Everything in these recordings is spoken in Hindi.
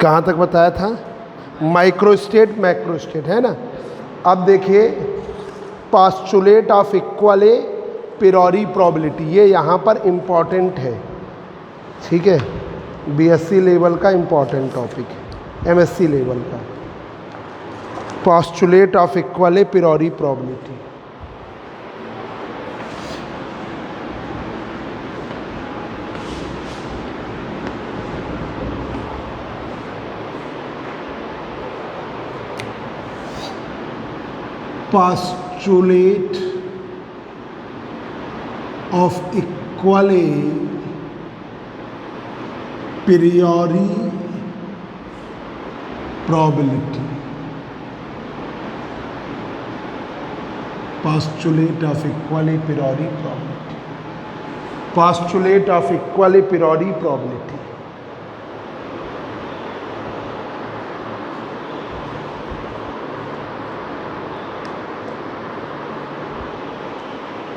कहाँ तक बताया था? माइक्रोस्टेट मैक्रोस्टेट, है ना। अब देखिए postulate of equal priori probability, ये यहाँ पर इम्पॉर्टेंट है, ठीक है। बीएससी लेवल का इम्पॉर्टेंट टॉपिक है, एमएससी लेवल का। Postulate of equal priori probability. Postulate of equal priori probability. Postulate of equal priori probability. Postulate of equal priori probability.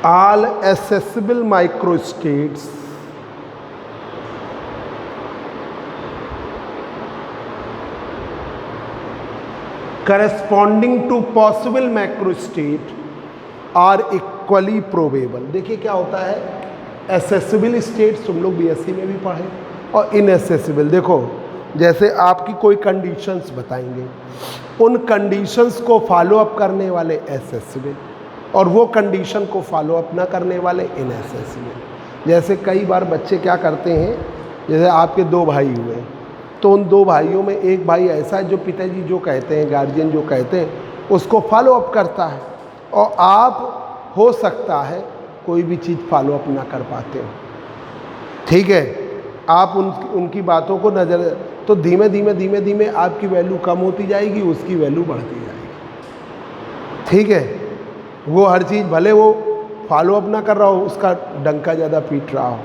All accessible microstates corresponding to possible macrostate are equally probable। देखिए क्या होता है, accessible states तुम लोग बीएससी में भी पढ़े, और inaccessible। देखो जैसे आपकी कोई कंडीशंस बताएंगे, उन कंडीशंस को फॉलो अप करने वाले accessible, और वो कंडीशन को फॉलो अप ना करने वाले इनएसेसिबल। जैसे कई बार बच्चे क्या करते हैं, जैसे आपके दो भाई हुए, तो उन दो भाइयों में एक भाई ऐसा है जो पिताजी जो कहते हैं, गार्जियन जो कहते हैं उसको फॉलो अप करता है, और आप हो सकता है कोई भी चीज़ फॉलो अप ना कर पाते हो, ठीक है। आप उनकी बातों को नज़र, तो धीमे धीमे धीमे धीमे आपकी वैल्यू कम होती जाएगी, उसकी वैल्यू बढ़ती जाएगी, ठीक है। वो हर चीज़ भले वो फॉलो अप ना कर रहा हो, उसका डंका ज़्यादा पीट रहा हो,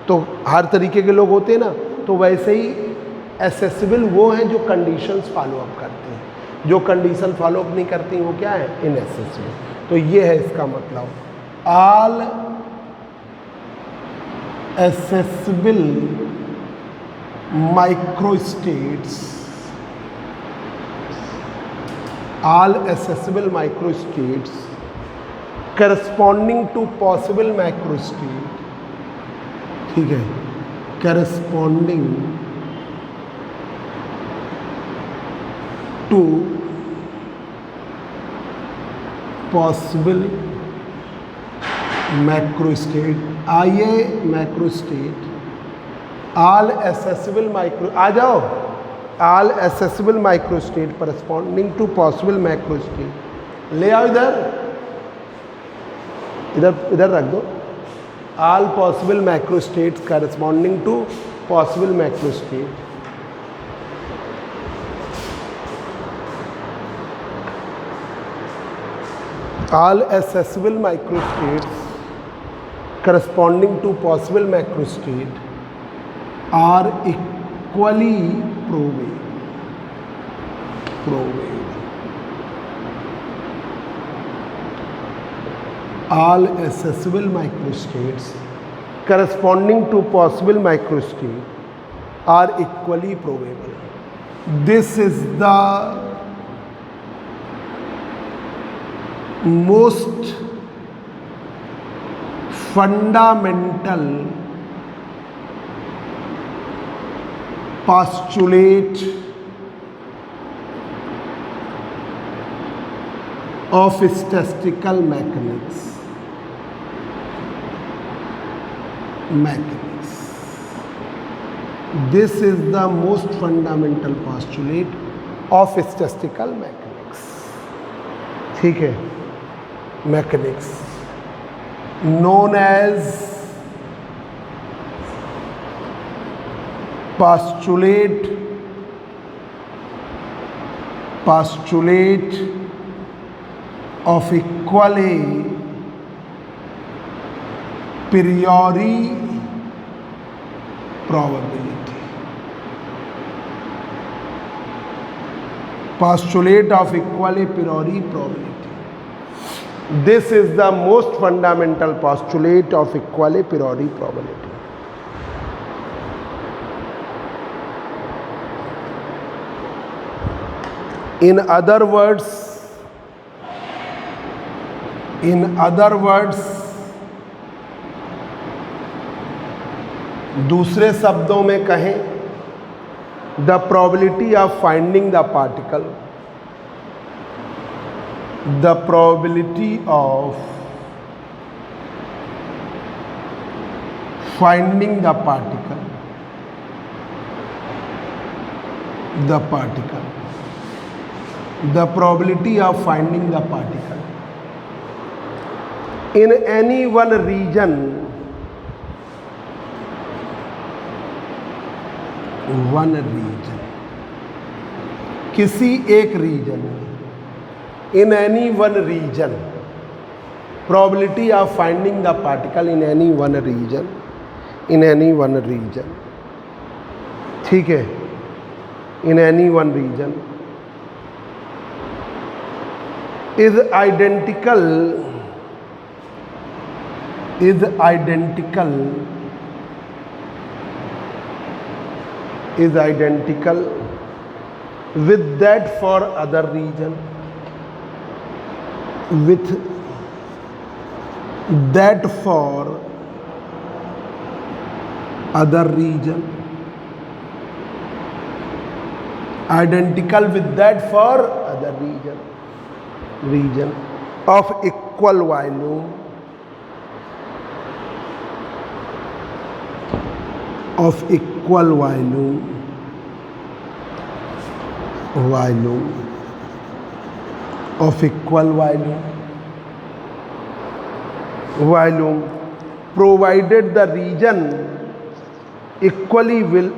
तो हर तरीके के लोग होते हैं ना। तो वैसे ही एक्सेसिबल वो हैं जो कंडीशंस फॉलो अप करते हैं, जो कंडीशन फॉलो अप नहीं करती वो क्या है, इनएक्सेसिबल। तो ये है इसका मतलब, all accessible microstates, all accessible microstates corresponding to possible macrostate, ठीक है, corresponding to possible macrostate, आइए macrostate, all accessible micro, आ जाओ, all accessible microstate corresponding to possible macrostate, ले आओ इधर, इधर रख दो। All possible macrostates corresponding to possible macrostate, all accessible microstates corresponding to possible macrostate are equally probable. All accessible microstates corresponding to possible microstate are equally probable. This is the most fundamental postulate of statistical mechanics. This is the most fundamental postulate of statistical mechanics, ठीक है, mechanics known as postulate of equal priori probability. Postulate of equal priori probability. This is the most fundamental postulate of equal priori probability. In other words, दूसरे शब्दों में कहें, the probability of finding the particle, the probability of finding the particle, the probability of finding the particle in any one region, किसी एक रीजन में, in any one region, probability of finding the particle in any one region, ठीक है, in any one region is identical with that for other region, with that for other region, identical with that for other region of equal volume, of equal volume, provided the region equally will,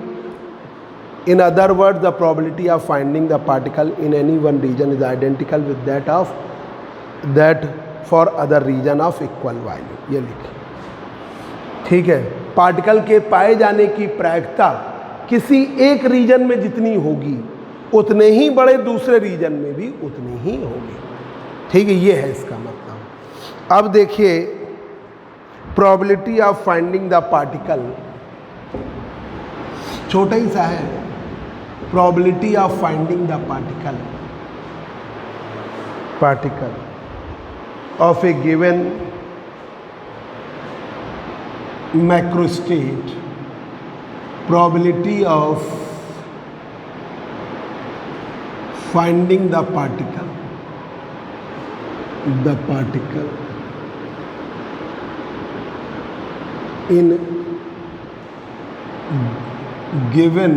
in other words, the probability of finding the particle in any one region is identical with that for other region of equal volume. ये लिखिए, ठीक है। पार्टिकल के पाए जाने की प्रायिकता किसी एक रीजन में जितनी होगी उतने ही बड़े दूसरे रीजन में भी उतनी ही होगी, ठीक है, ये है इसका मतलब। अब देखिए probability of finding the particle, छोटा ही सा है, probability of finding the particle of A given macrostate, probability of finding the particle in given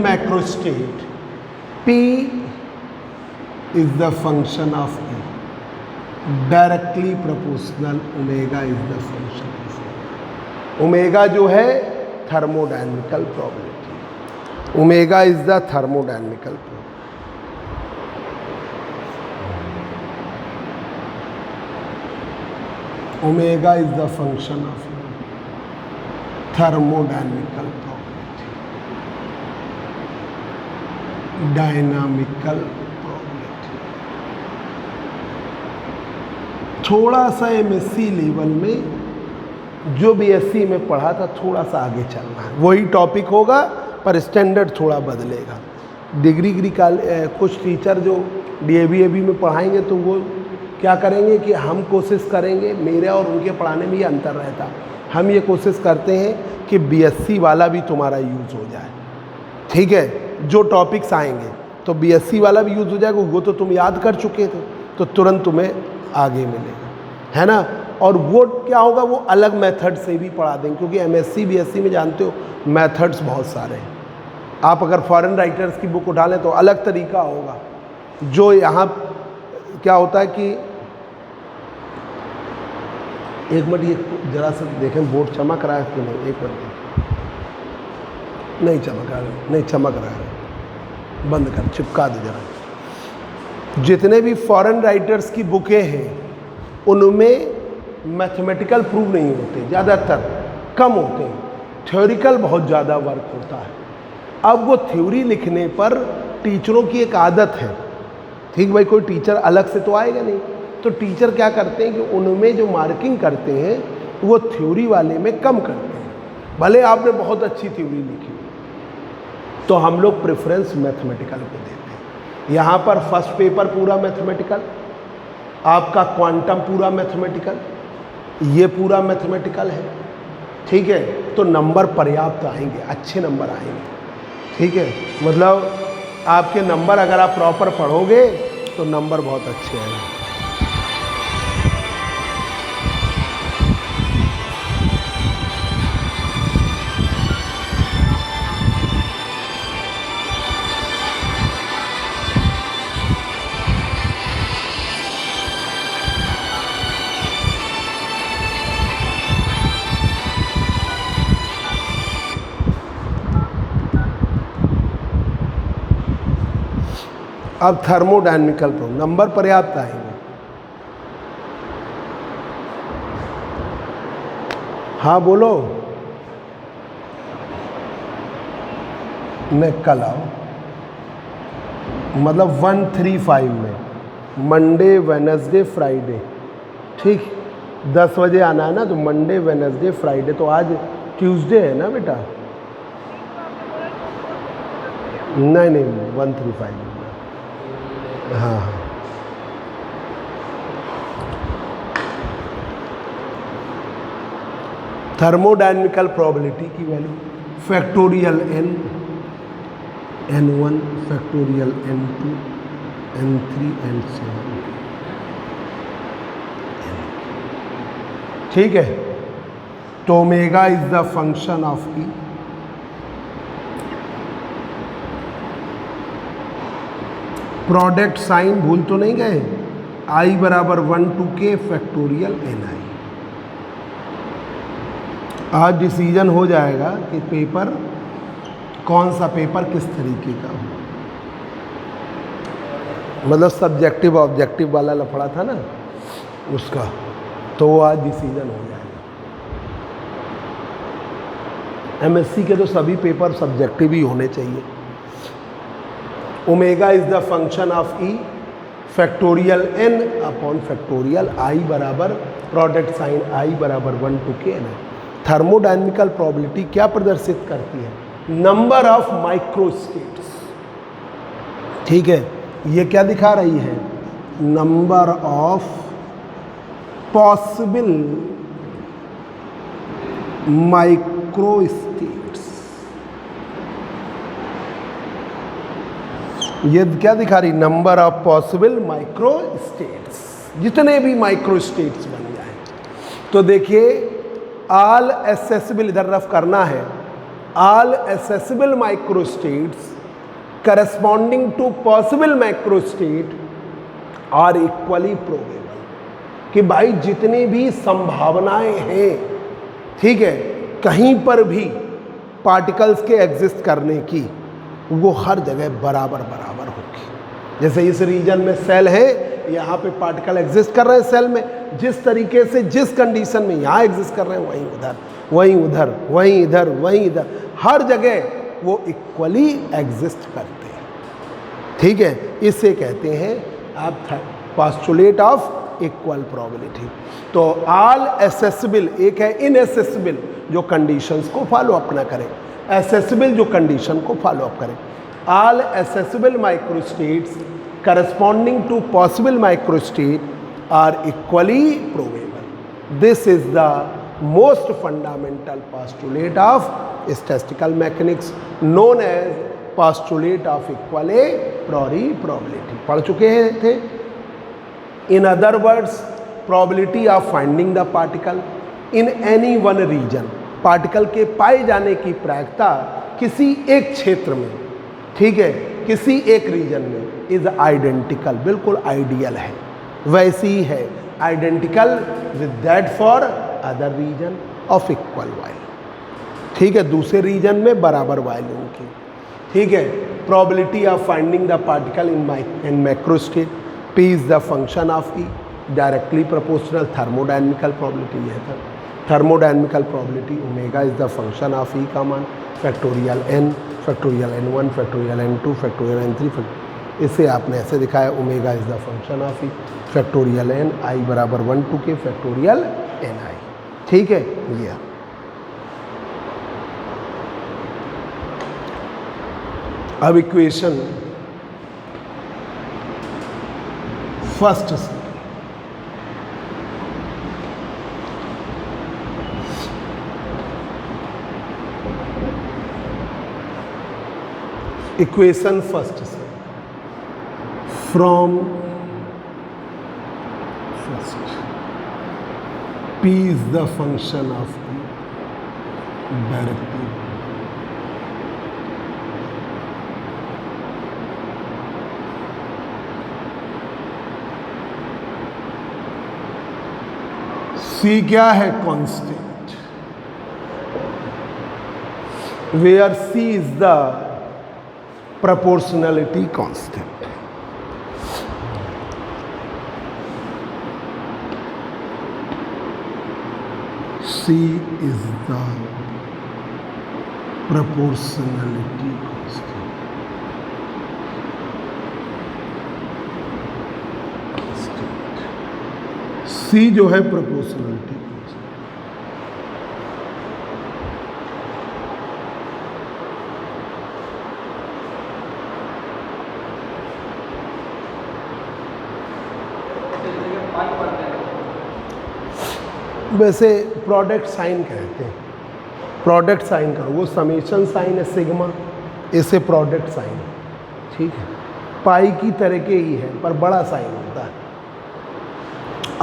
macrostate, P is the function of A, directly proportional omega is the function of, omega जो है thermodynamical probability, omega is the thermodynamical probability, omega is the function of thermodynamical probability, dynamical. थोड़ा सा एमएससी लेवल में जो बीएससी में पढ़ा था थोड़ा सा आगे चलना है, वही टॉपिक होगा पर स्टैंडर्ड थोड़ा बदलेगा। डिग्री कुछ टीचर जो डीएवी में पढ़ाएंगे तो वो क्या करेंगे कि हम कोशिश करेंगे, मेरे और उनके पढ़ाने में ये अंतर रहता, हम ये कोशिश करते हैं कि बीएससी वाला भी तुम्हारा यूज़ हो जाए, ठीक है, जो टॉपिक्स आएंगे तो बीएससी वाला भी यूज़ हो जाएगा, वो तो तुम याद कर चुके थे तो तुरंत तुम्हें आगे मिलेगा, है ना। और वो क्या होगा, वो अलग मेथड से भी पढ़ा देंगे, क्योंकि एमएससी बीएससी में जानते हो मेथड्स बहुत सारे हैं। आप अगर फॉरेन राइटर्स की बुक उठा लें तो अलग तरीका होगा, जो यहाँ क्या होता है कि एक मिनट ये जरा सा देखें बोर्ड चमक रहा है कि नहीं, एक मिनट नहीं चमक रहा है, नहीं चमक रहा है, बंद कर, चिपका दो जरा। जितने भी फॉरेन राइटर्स की बुकें हैं उनमें मैथमेटिकल प्रूफ नहीं होते, ज़्यादातर कम होते हैं, थ्योरिकल बहुत ज़्यादा वर्क होता है। अब वो थ्योरी लिखने पर टीचरों की एक आदत है, ठीक भाई, कोई टीचर अलग से तो आएगा नहीं, तो टीचर क्या करते हैं कि उनमें जो मार्किंग करते हैं वो थ्योरी वाले में कम करते हैं, भले आपने बहुत अच्छी थ्योरी लिखी, तो हम लोग प्रेफरेंस मैथमेटिकल को देते हैं। यहाँ पर फर्स्ट पेपर पूरा मैथमेटिकल, आपका क्वांटम पूरा मैथमेटिकल, ये पूरा मैथमेटिकल है, ठीक है। तो नंबर पर्याप्त आएंगे, अच्छे नंबर आएंगे, ठीक है। मतलब आपके नंबर अगर आप प्रॉपर पढ़ोगे तो नंबर बहुत अच्छे आएंगे। अब थर्मोडायनेमिकल प्रॉब्लम, नंबर पर्याप्त आएंगे। हाँ बोलो, मैं कल आओ, मतलब 135 में, मंडे वेनसडे फ्राइडे, ठीक। 10 बजे आना है ना, तो मंडे वेनसडे फ्राइडे, तो आज ट्यूसडे है ना बेटा? नहीं 135, हाँ हाँ। थर्मोडायनेमिकल प्रोबेबिलिटी की value factorial n, n1 factorial n2 n3 n7, ठीक है। तो omega is the function of E, product sign भूल तो नहीं गए, i बराबर 1 to k फैक्टोरियल ni। आज डिसीजन हो जाएगा कि पेपर कौन सा पेपर किस तरीके का हो, मतलब सब्जेक्टिव ऑब्जेक्टिव वाला लफड़ा था ना उसका, तो वो आज डिसीजन हो जाएगा। एमएससी के तो सभी पेपर सब्जेक्टिव ही होने चाहिए। Omega is the function of E factorial n upon factorial i बराबर प्रोडक्ट साइन i बराबर 1 to k n। Thermodynamical probability क्या प्रदर्शित करती है? नंबर ऑफ माइक्रोस्टेट्स, ठीक है। ये क्या दिखा रही है? Number of possible microstates. ये क्या दिखा रही? नंबर ऑफ पॉसिबल माइक्रोस्टेट्स, जितने भी माइक्रोस्टेट्स बन जाए। तो देखिए, ऑल एसेसिबल, इधर रफ करना है, all accessible microstates corresponding to possible microstate are equally probable. कि भाई जितनी भी संभावनाएं हैं, ठीक है, कहीं पर भी पार्टिकल्स के एग्जिस्ट करने की, वो हर जगह बराबर बराबर होगी। जैसे इस रीजन में सेल है, यहाँ पे पार्टिकल एग्जिस्ट कर रहे हैं सेल में, जिस तरीके से जिस कंडीशन में यहाँ एग्जिस्ट कर रहे हैं, वहीं उधर, वहीं उधर, वहीं इधर, वहीं इधर, हर जगह वो इक्वली एग्जिस्ट करते हैं, ठीक है। इसे कहते हैं आप पोस्टुलेट ऑफ इक्वल प्रोबेबिलिटी। तो ऑल एसेसिबल, एक है इनएसेसिबल जो कंडीशंस को फॉलो अप ना करें, एसेसिबल जो कंडीशन को फॉलो अप करें। All accessible microstates corresponding to possible microstate are equally probable. This is the most fundamental postulate of statistical mechanics known as postulate of equal a priori probability. पढ़ चुके हैं थे। In other words, probability of finding the particle in any one region, particle के पाए जाने की प्रायिकता किसी एक क्षेत्र में, ठीक है, किसी एक रीजन में, इज आइडेंटिकल, बिल्कुल आइडियल है, वैसी ही है, identical with that for other region of equal value, ठीक है, दूसरे रीजन में बराबर वैल्यू की, ठीक है। Probability of finding the particle in macrostate, P is the function of E, directly proportional thermodynamical probability है था। Thermodynamical probability omega is the function of E का मान factorial n, factorial n1, factorial n2, factorial n3। इसे आपने ऐसे दिखाया, omega is the function of E factorial n, i बराबर 1 to k फैक्टोरियल ni, ठीक है। ये अब इक्वेशन फर्स्ट से इक्वेशन फर्स्ट से from first p is the function of the directive. C क्या है? Constant. Where C is the proportionality constant. C is the proportionality constant. C जो है proportionality constant. वैसे प्रोडक्ट साइन कहते हैं. प्रोडक्ट साइन का वो समेशन साइन है सिग्मा, इसे प्रोडक्ट साइन. ठीक है, पाई की तरह के ही है पर बड़ा साइन होता है.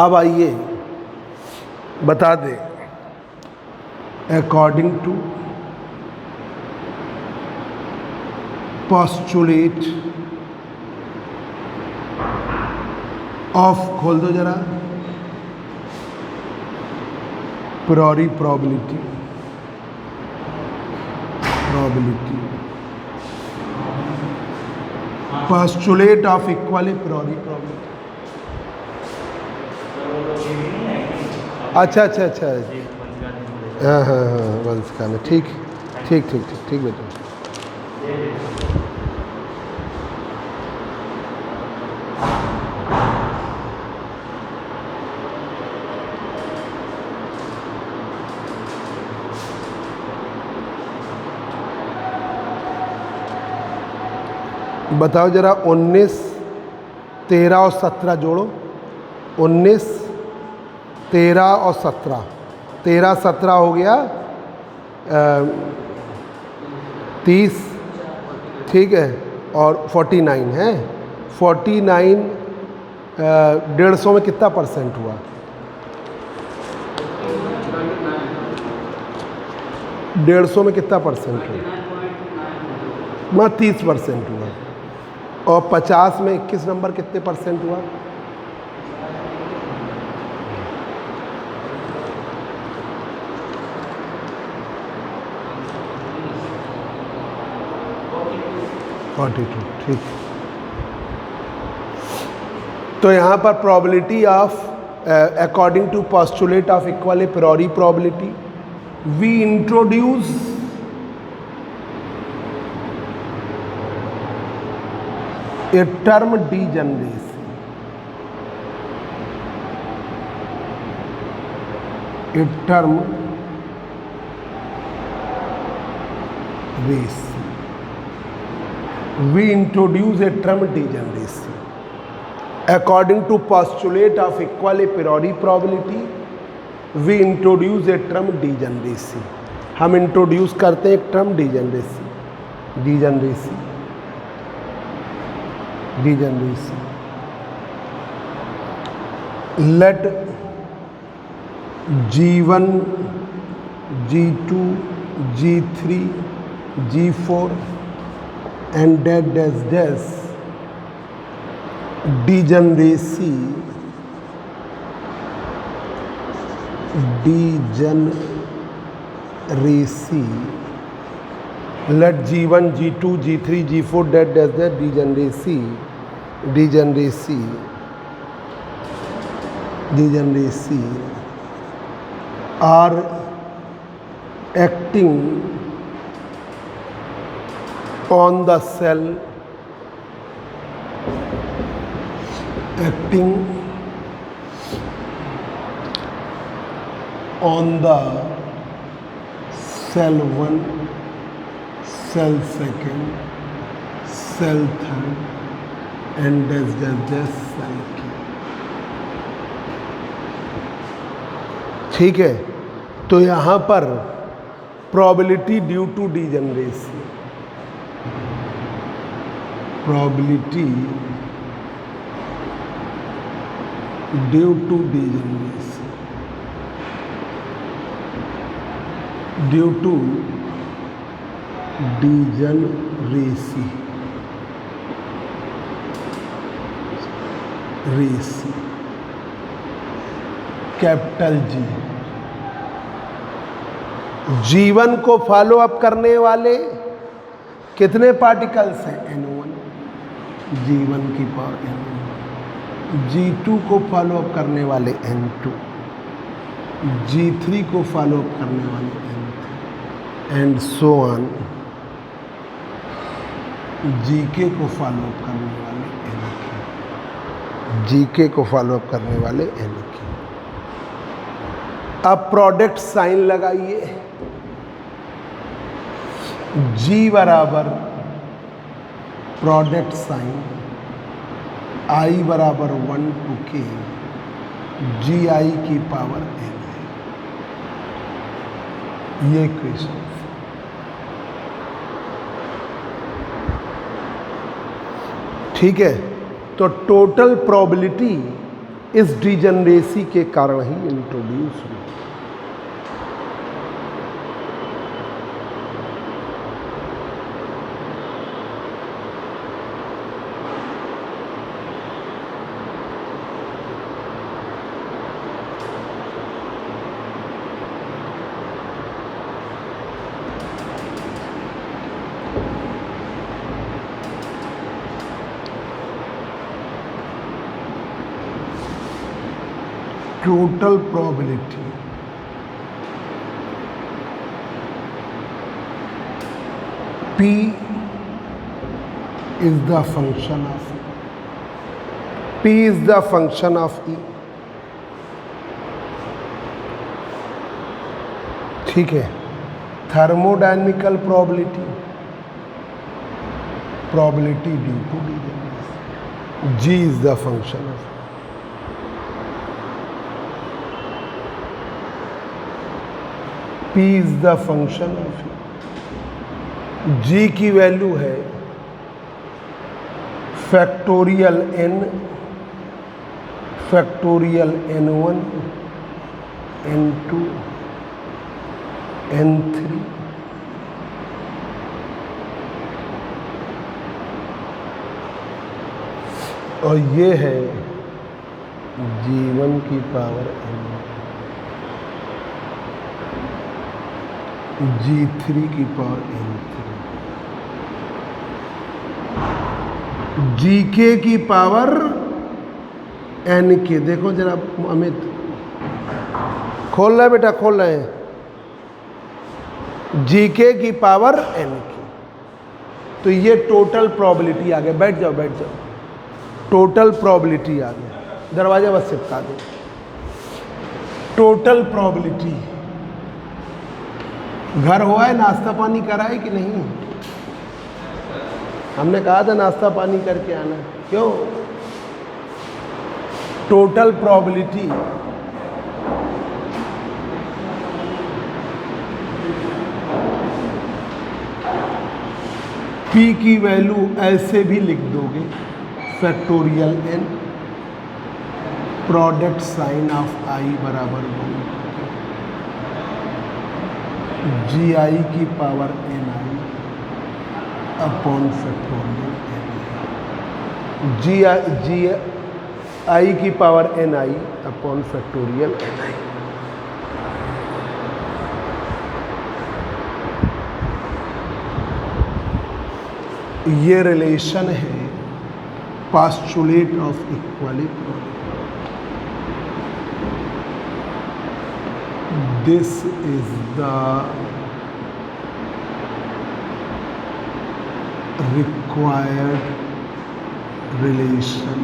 अब आइए बता दें, अकॉर्डिंग टू पोस्टुलेट ऑफ, खोल दो जरा, priori probability postulate of equally priori probability. अच्छा अच्छा अच्छा, हाँ हाँ हाँ, वंश का में. ठीक ठीक ठीक ठीक ठीक बेटा. बताओ जरा, 19, 13 और 17 जोड़ो. 19, 13 और 17, 13, 17 हो गया 30. ठीक है, और 49 है. 49 150 में कितना परसेंट हुआ? 150 में कितना परसेंट हुआ? 30% हुआ. और 50 में 21 नंबर कितने परसेंट हुआ? ठीक. तो यहाँ पर probability of according to postulate of equally priori probability we introduce a term degeneration. A term ratio. We introduce a term degeneration. According to postulate of equally priori probability, we introduce a term degeneration. हम इंट्रोड्यूस करते हैं एक term degeneration. Let G1, G2, G3, G4 and dash degeneracy let G1, G2, G3, G4 dash degeneracy are acting on the cell, on the cell 1, cell 2 cell third and cell की। ठीक है, तो यहाँ पर probability due to degeneracy, probability due to degeneracy, due to degeneracy, रेसी, कैपिटल जी। जीवन को फॉलो अप करने वाले कितने पार्टिकल्स हैं? N1, जीवन की पावर N1। G2 को फॉलो अप करने वाले N2, G3 को फॉलो अप करने वाले N3 and so on, GK को फॉलो अप करने वाले Nk, GK को फॉलो अप करने वाले Nk। अब प्रोडक्ट साइन लगाइए। G बराबर प्रोडक्ट साइन I बराबर 1 to K GI की पावर N है। ये क्वेश्चन, ठीक है। तो टोटल प्रोबेबिलिटी इस डिजनरेसी के कारण ही इंट्रोड्यूस हुई। Total probability P is the function of E. P is the function of E. ठीक है। Thermodynamical probability, probability due to degeneracy, G is the function of E. P is the function of E. G की वैल्यू है factorial N, factorial N1, N2, N3 और ये है G1 की पावर N, G3 की पावर N3, GK की पावर NK। देखो जरा अमित, खोल रहा है बेटा, खोल रहे हैं। GK की पावर NK। तो ये टोटल प्रोबेबिलिटी आ गया। बैठ जाओ, बैठ जाओ। टोटल प्रोबेबिलिटी आ गया। दरवाजा बस चिपका दो। Total probability. घर हुआ है, नाश्ता पानी करा है कि नहीं? हमने कहा था नाश्ता पानी करके आना, क्यों? टोटल प्रोबेबिलिटी P की वैल्यू ऐसे भी लिख दोगे, factorial N, product sign of I बराबर 1, GI की power NI upon factorial NI, GI की power NI upon factorial NI। ये रिलेशन है postulate of equilibrium. This is the required relation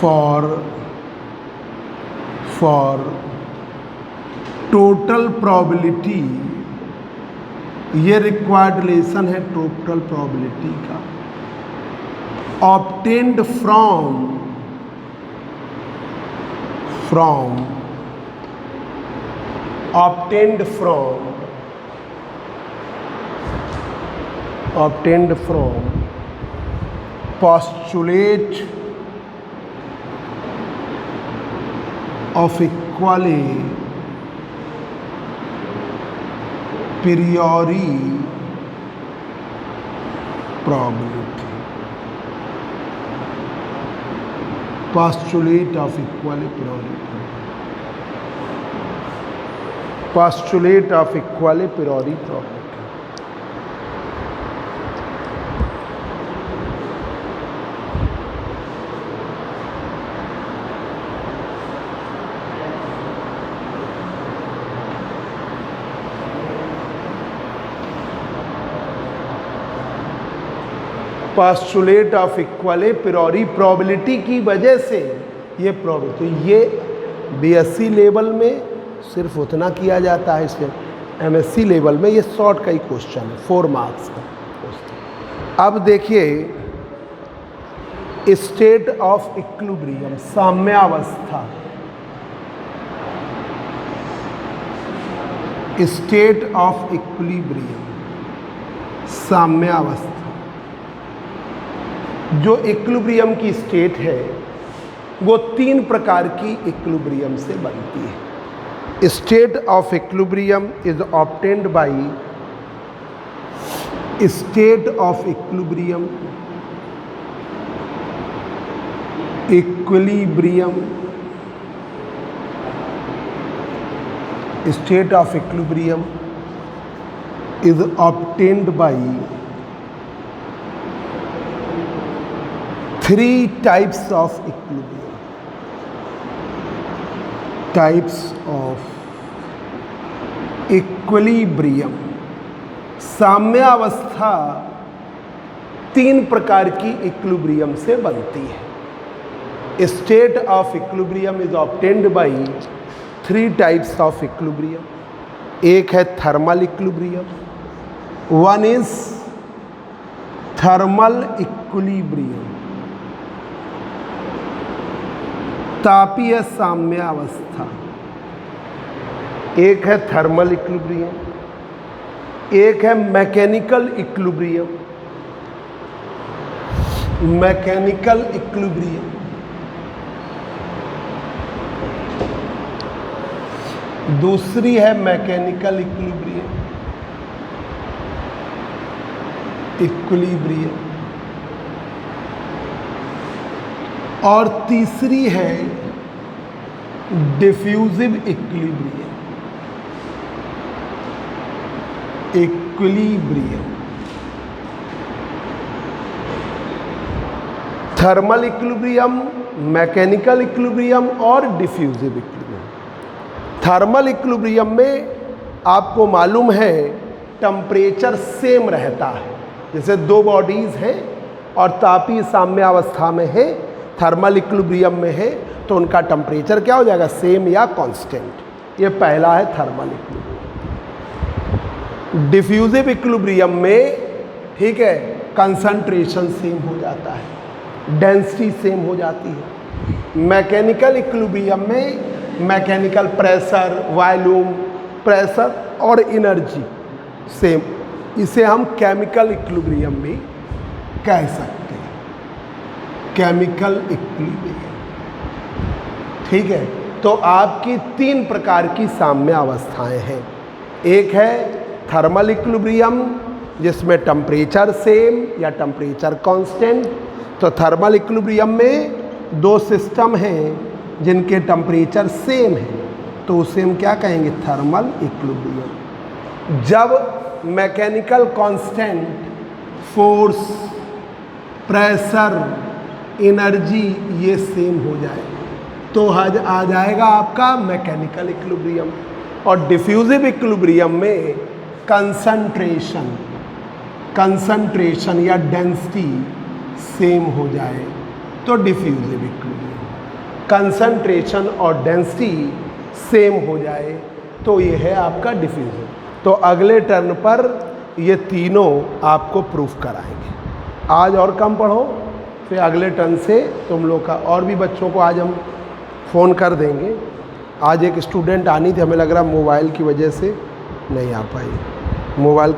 for total probability ये रिक्वायर्ड रिलेशन है टोटल प्रोबेबिलिटी का, obtained from postulate of equally priori probability. Postulate of equally priori probability. Postulate of equally प्रियोरी probability की वजह से ये प्रोबेबिलिटी, तो ये बीएससी लेवल में सिर्फ उतना किया जाता है, इसमें एमएससी लेवल में ये शॉर्ट का ही क्वेश्चन है, 4 मार्क्स का क्वेश्चन। अब देखिए स्टेट ऑफ इक्विलिब्रियम, साम्यावस्था, स्टेट ऑफ इक्विलिब्रियम, साम्यावस्था। जो इक्विलिब्रियम की स्टेट है वो 3 प्रकार की इक्विलिब्रियम से बनती है। State of equilibrium is obtained by state of equilibrium state of equilibrium is obtained by 3 types of equilibrium. Types of equilibrium. साम्यावस्था 3 प्रकार की इक्विलिब्रियम से बनती है। State of equilibrium is obtained by 3 types of equilibrium. एक है thermal equilibrium, one is thermal equilibrium, तापीय साम्यावस्था। एक है थर्मल इक्विलिब्रियम, एक है मैकेनिकल इक्विलिब्रियम, दूसरी है मैकेनिकल इक्विलिब्रियम और तीसरी है diffusive equilibrium. Thermal equilibrium, mechanical equilibrium और डिफ्यूजिव इक्विलिब्रियम। थर्मल इक्विलिब्रियम में आपको मालूम है टेम्परेचर सेम रहता है, जैसे 2 बॉडीज़ हैं और तापीय साम्यावस्था में है, थर्मल इक्विलिब्रियम में है, तो उनका टेम्परेचर क्या हो जाएगा, सेम या कांस्टेंट। ये पहला है थर्मल इक्विलिब्रियम। डिफ्यूजिव इक्विलिब्रियम में ठीक है कंसंट्रेशन सेम हो जाता है, डेंसिटी सेम हो जाती है। मैकेनिकल इक्विलिब्रियम में मैकेनिकल प्रेशर, वॉल्यूम, प्रेशर और एनर्जी सेम। इसे हम केमिकल इक्विलिब्रियम भी कह सकते हैं, केमिकल इक्विलिब्रियम। ठीक है, तो आपकी 3 प्रकार की साम्य अवस्थाएं हैं। एक है थर्मल इक्विलिब्रियम जिसमें टेम्परेचर सेम या टेम्परेचर कांस्टेंट। तो थर्मल इक्विलिब्रियम में 2 सिस्टम हैं जिनके टेम्परेचर सेम है, तो उसे हम क्या कहेंगे, थर्मल इक्विलिब्रियम। जब mechanical constant, force, pressure, energy ये सेम हो जाए तो आ जाएगा आपका मैकेनिकल इक्विलिब्रियम। और डिफ्यूजिव इक्विलिब्रियम में कंसंट्रेशन या डेंसिटी सेम हो जाए तो डिफ्यूजिव इक्विलिब्रियम। कंसंट्रेशन और डेंसिटी सेम हो जाए तो ये है आपका डिफ्यूजन। तो अगले टर्न पर ये तीनों आपको प्रूफ कराएंगे। आज और कम पढ़ो, फिर अगले टर्न से तुम लोग का और भी बच्चों को आज हम फ़ोन कर देंगे। आज एक स्टूडेंट आनी थी, हमें लग रहा मोबाइल की वजह से नहीं आ पाई। मोबाइल